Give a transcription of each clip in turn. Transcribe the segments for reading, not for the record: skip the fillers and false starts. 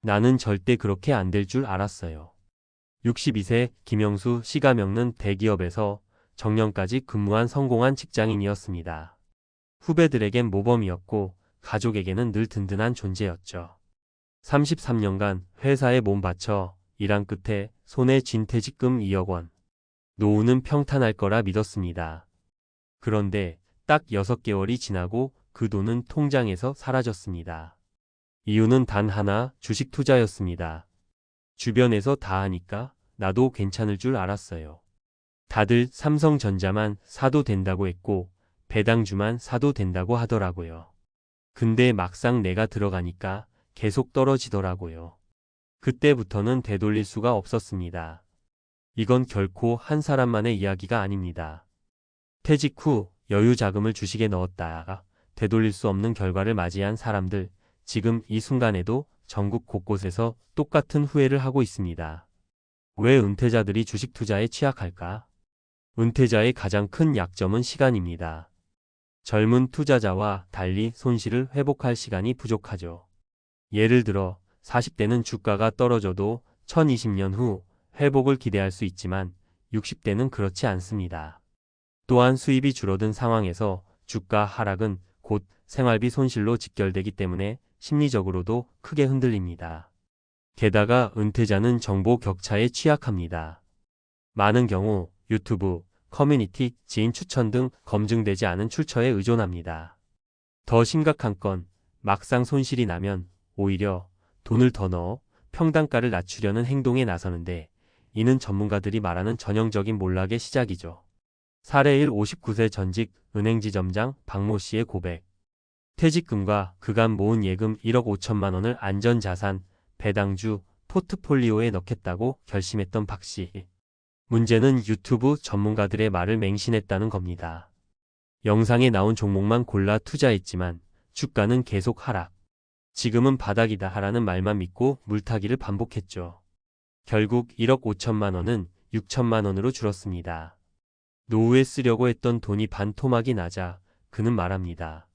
나는 절대 그렇게 안 될 줄 알았어요. 62세 김영수 씨가 겪는 대기업에서 정년까지 근무한 성공한 직장인이었습니다. 후배들에겐 모범이었고 가족에게는 늘 든든한 존재였죠. 33년간 회사에 몸 바쳐 일한 끝에 손에 쥔 퇴직금 2억 원. 노후는 평탄할 거라 믿었습니다. 그런데 딱 6개월이 지나고 그 돈은 통장에서 사라졌습니다. 이유는 단 하나, 주식 투자였습니다. 주변에서 다 하니까 나도 괜찮을 줄 알았어요. 다들 삼성전자만 사도 된다고 했고 배당주만 사도 된다고 하더라고요. 근데 막상 내가 들어가니까 계속 떨어지더라고요. 그때부터는 되돌릴 수가 없었습니다. 이건 결코 한 사람만의 이야기가 아닙니다. 퇴직 후 여유 자금을 주식에 넣었다가 되돌릴 수 없는 결과를 맞이한 사람들, 지금 이 순간에도 전국 곳곳에서 똑같은 후회를 하고 있습니다. 왜 은퇴자들이 주식 투자에 취약할까? 은퇴자의 가장 큰 약점은 시간입니다. 젊은 투자자와 달리 손실을 회복할 시간이 부족하죠. 예를 들어 40대는 주가가 떨어져도 2020년 후 회복을 기대할 수 있지만 60대는 그렇지 않습니다. 또한 수입이 줄어든 상황에서 주가 하락은 곧 생활비 손실로 직결되기 때문에 심리적으로도 크게 흔들립니다. 게다가 은퇴자는 정보 격차에 취약합니다. 많은 경우 유튜브, 커뮤니티, 지인 추천 등 검증되지 않은 출처에 의존합니다. 더 심각한 건 막상 손실이 나면 오히려 돈을 더 넣어 평단가를 낮추려는 행동에 나서는데 이는 전문가들이 말하는 전형적인 몰락의 시작이죠. 사례 1 59세 전직 은행지점장 박모 씨의 고백. 퇴직금과 그간 모은 예금 1억 5천만 원을 안전자산, 배당주, 포트폴리오에 넣겠다고 결심했던 박 씨. 문제는 유튜브 전문가들의 말을 맹신했다는 겁니다. 영상에 나온 종목만 골라 투자했지만 주가는 계속 하락. 지금은 바닥이다 하라는 말만 믿고 물타기를 반복했죠. 결국 1억 5천만 원은 6천만 원으로 줄었습니다. 노후에 쓰려고 했던 돈이 반토막이 나자 그는 말합니다.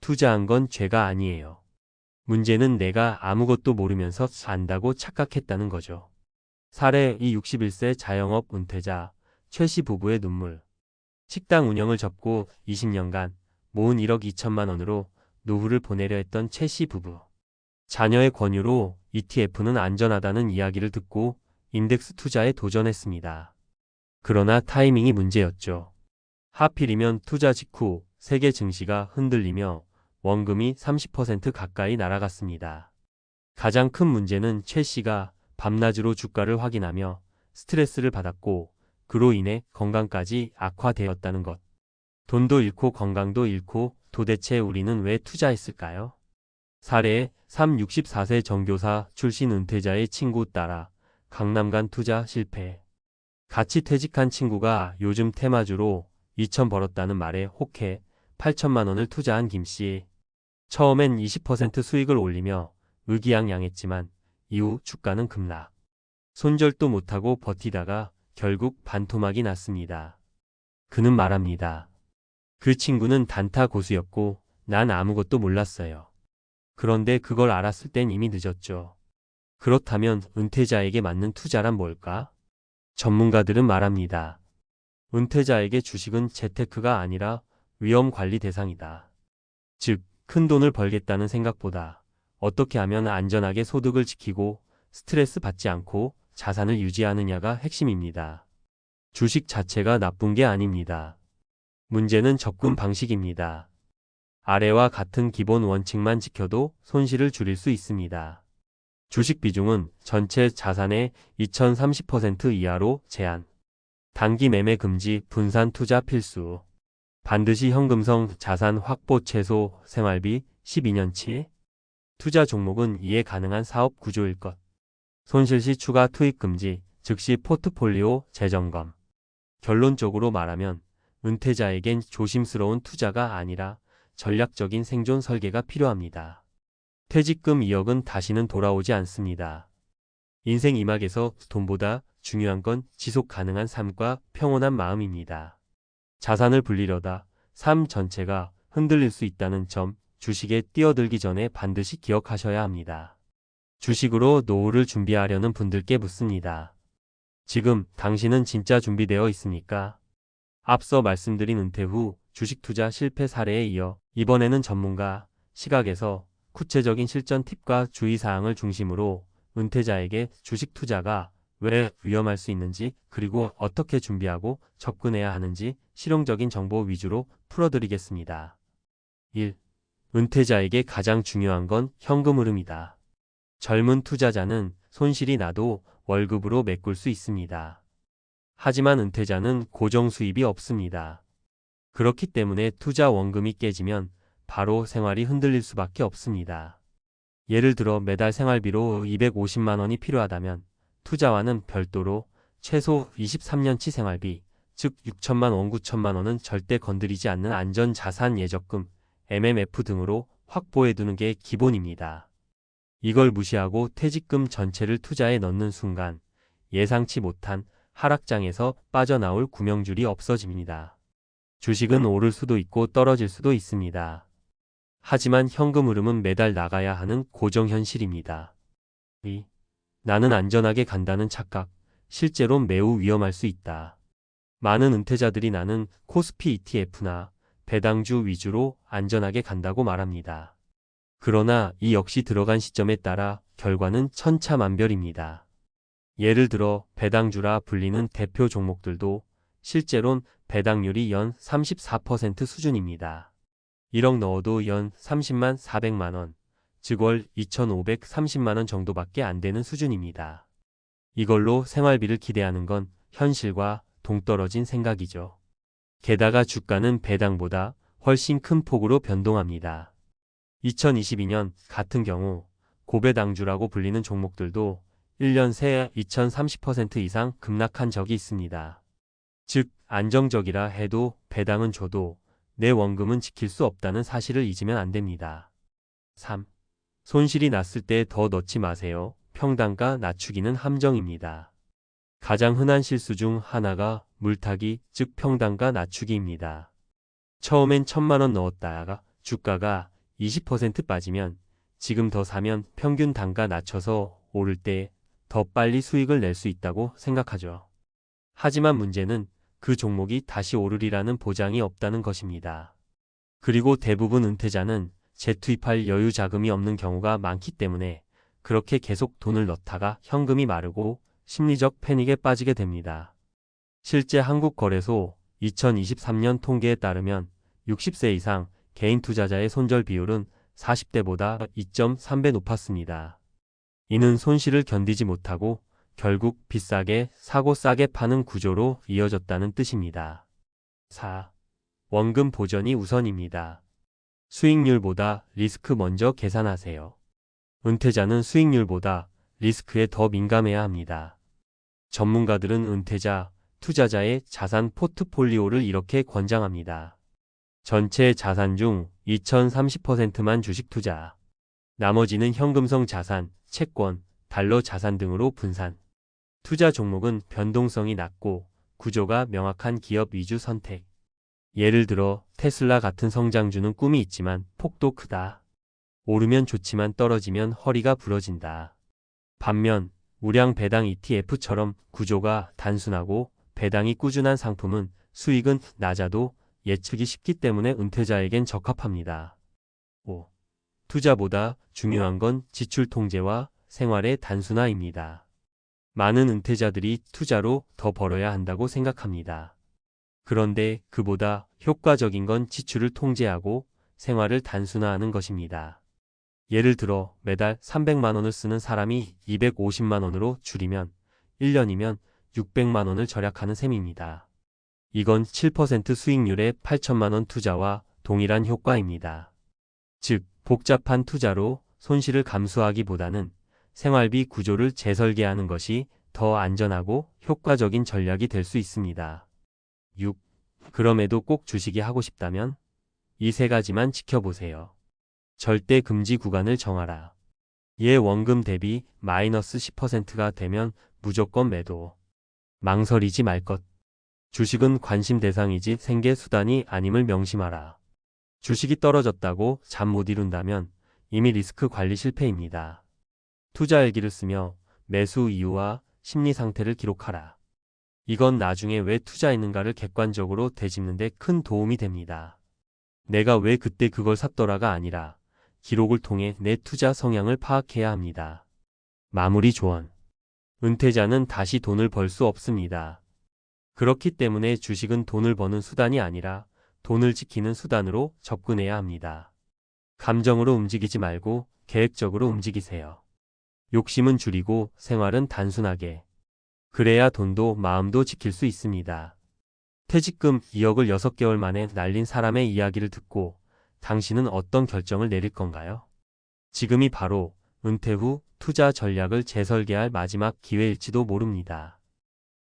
투자한 건 죄가 아니에요. 문제는 내가 아무것도 모르면서 산다고 착각했다는 거죠. 사례 2 61세 자영업 은퇴자 최 씨 부부의 눈물. 식당 운영을 접고 20년간 모은 1억 2천만 원으로 노후를 보내려 했던 최 씨 부부. 자녀의 권유로 ETF는 안전하다는 이야기를 듣고 인덱스 투자에 도전했습니다. 그러나 타이밍이 문제였죠. 하필이면 투자 직후 세계 증시가 흔들리며 원금이 30% 가까이 날아갔습니다. 가장 큰 문제는 최 씨가 밤낮으로 주가를 확인하며 스트레스를 받았고 그로 인해 건강까지 악화되었다는 것. 돈도 잃고 건강도 잃고 도대체 우리는 왜 투자했을까요? 사례 3 64세 정교사 출신 은퇴자의 친구 따라 강남간 투자 실패. 같이 퇴직한 친구가 요즘 테마주로 2천 벌었다는 말에 혹해 8천만 원을 투자한 김 씨. 처음엔 20% 수익을 올리며 의기양양했지만 이후 주가는 급락. 손절도 못하고 버티다가 결국 반토막이 났습니다. 그는 말합니다. 그 친구는 단타 고수였고 난 아무것도 몰랐어요. 그런데 그걸 알았을 땐 이미 늦었죠. 그렇다면 은퇴자에게 맞는 투자란 뭘까? 전문가들은 말합니다. 은퇴자에게 주식은 재테크가 아니라 위험 관리 대상이다. 즉, 큰 돈을 벌겠다는 생각보다 어떻게 하면 안전하게 소득을 지키고 스트레스 받지 않고 자산을 유지하느냐가 핵심입니다. 주식 자체가 나쁜 게 아닙니다. 문제는 접근 방식입니다. 아래와 같은 기본 원칙만 지켜도 손실을 줄일 수 있습니다. 주식 비중은 전체 자산의 2030% 이하로 제한. 단기 매매 금지, 분산 투자 필수. 반드시 현금성 자산 확보 최소 생활비 12년치. 투자 종목은 이해 가능한 사업 구조일 것. 손실 시 추가 투입 금지, 즉시 포트폴리오 재점검. 결론적으로 말하면 은퇴자에겐 조심스러운 투자가 아니라 전략적인 생존 설계가 필요합니다. 퇴직금 2억은 다시는 돌아오지 않습니다. 인생 이막에서 돈보다 중요한 건 지속 가능한 삶과 평온한 마음입니다. 자산을 불리려다 삶 전체가 흔들릴 수 있다는 점, 주식에 뛰어들기 전에 반드시 기억하셔야 합니다. 주식으로 노후를 준비하려는 분들께 묻습니다. 지금 당신은 진짜 준비되어 있습니까? 앞서 말씀드린 은퇴 후 주식 투자 실패 사례에 이어 이번에는 전문가 시각에서 구체적인 실전 팁과 주의사항을 중심으로 은퇴자에게 주식 투자가 왜 위험할 수 있는지, 그리고 어떻게 준비하고 접근해야 하는지 실용적인 정보 위주로 풀어드리겠습니다. 1. 은퇴자에게 가장 중요한 건 현금 흐름이다. 젊은 투자자는 손실이 나도 월급으로 메꿀 수 있습니다. 하지만 은퇴자는 고정 수입이 없습니다. 그렇기 때문에 투자 원금이 깨지면 바로 생활이 흔들릴 수밖에 없습니다. 예를 들어 매달 생활비로 250만 원이 필요하다면 투자와는 별도로 최소 23년치 생활비, 즉 6천만 원, 9천만 원은 절대 건드리지 않는 안전자산 예적금, MMF 등으로 확보해두는 게 기본입니다. 이걸 무시하고 퇴직금 전체를 투자에 넣는 순간 예상치 못한 하락장에서 빠져나올 구명줄이 없어집니다. 주식은 오를 수도 있고 떨어질 수도 있습니다. 하지만 현금 흐름은 매달 나가야 하는 고정 현실입니다. 2. 나는 안전하게 간다는 착각, 실제로 매우 위험할 수 있다. 많은 은퇴자들이 나는 코스피 ETF나 배당주 위주로 안전하게 간다고 말합니다. 그러나 이 역시 들어간 시점에 따라 결과는 천차만별입니다. 예를 들어 배당주라 불리는 대표 종목들도 실제론 배당률이 연 34% 수준입니다. 1억 넣어도 연 30만 400만 원, 즉 월 2,530만 원 정도밖에 안 되는 수준입니다. 이걸로 생활비를 기대하는 건 현실과 동떨어진 생각이죠. 게다가 주가는 배당보다 훨씬 큰 폭으로 변동합니다. 2022년 같은 경우 고배당주라고 불리는 종목들도 1년 새 2030% 이상 급락한 적이 있습니다. 즉 안정적이라 해도 배당은 줘도 내 원금은 지킬 수 없다는 사실을 잊으면 안 됩니다. 3. 손실이 났을 때 더 넣지 마세요. 평단가 낮추기는 함정입니다. 가장 흔한 실수 중 하나가 물타기, 즉 평단가 낮추기입니다. 처음엔 1,000만 원 넣었다가 주가가 20% 빠지면 지금 더 사면 평균 단가 낮춰서 오를 때 더 빨리 수익을 낼 수 있다고 생각하죠. 하지만 문제는 그 종목이 다시 오르리라는 보장이 없다는 것입니다. 그리고 대부분 은퇴자는 재투입할 여유 자금이 없는 경우가 많기 때문에 그렇게 계속 돈을 넣다가 현금이 마르고 심리적 패닉에 빠지게 됩니다. 실제 한국거래소 2023년 통계에 따르면 60세 이상 개인 투자자의 손절 비율은 40대보다 2.3배 높았습니다. 이는 손실을 견디지 못하고 결국 비싸게 사고 싸게 파는 구조로 이어졌다는 뜻입니다. 4. 원금 보전이 우선입니다. 수익률보다 리스크 먼저 계산하세요. 은퇴자는 수익률보다 리스크에 더 민감해야 합니다. 전문가들은 은퇴자, 투자자의 자산 포트폴리오를 이렇게 권장합니다. 전체 자산 중 2030%만 주식 투자, 나머지는 현금성 자산, 채권, 달러 자산 등으로 분산. 투자 종목은 변동성이 낮고 구조가 명확한 기업 위주 선택. 예를 들어 테슬라 같은 성장주는 꿈이 있지만 폭도 크다. 오르면 좋지만 떨어지면 허리가 부러진다. 반면 우량 배당 ETF처럼 구조가 단순하고 배당이 꾸준한 상품은 수익은 낮아도 예측이 쉽기 때문에 은퇴자에겐 적합합니다. 5. 투자보다 중요한 건 지출 통제와 생활의 단순화입니다. 많은 은퇴자들이 투자로 더 벌어야 한다고 생각합니다. 그런데 그보다 효과적인 건 지출을 통제하고 생활을 단순화하는 것입니다. 예를 들어 매달 300만 원을 쓰는 사람이 250만 원으로 줄이면 1년이면 600만 원을 절약하는 셈입니다. 이건 7% 수익률의 8천만 원 투자와 동일한 효과입니다. 즉, 복잡한 투자로 손실을 감수하기보다는 생활비 구조를 재설계하는 것이 더 안전하고 효과적인 전략이 될 수 있습니다. 6. 그럼에도 꼭 주식이 하고 싶다면 이 세 가지만 지켜보세요. 절대 금지 구간을 정하라. 원금 대비 마이너스 10%가 되면 무조건 매도. 망설이지 말 것. 주식은 관심 대상이지 생계 수단이 아님을 명심하라. 주식이 떨어졌다고 잠 못 이룬다면 이미 리스크 관리 실패입니다. 투자 일기를 쓰며 매수 이유와 심리 상태를 기록하라. 이건 나중에 왜 투자했는가를 객관적으로 되짚는 데 큰 도움이 됩니다. 내가 왜 그때 그걸 샀더라가 아니라 기록을 통해 내 투자 성향을 파악해야 합니다. 마무리 조언. 은퇴자는 다시 돈을 벌 수 없습니다. 그렇기 때문에 주식은 돈을 버는 수단이 아니라 돈을 지키는 수단으로 접근해야 합니다. 감정으로 움직이지 말고 계획적으로 움직이세요. 욕심은 줄이고 생활은 단순하게. 그래야 돈도 마음도 지킬 수 있습니다. 퇴직금 2억을 6개월 만에 날린 사람의 이야기를 듣고 당신은 어떤 결정을 내릴 건가요? 지금이 바로 은퇴 후 투자 전략을 재설계할 마지막 기회일지도 모릅니다.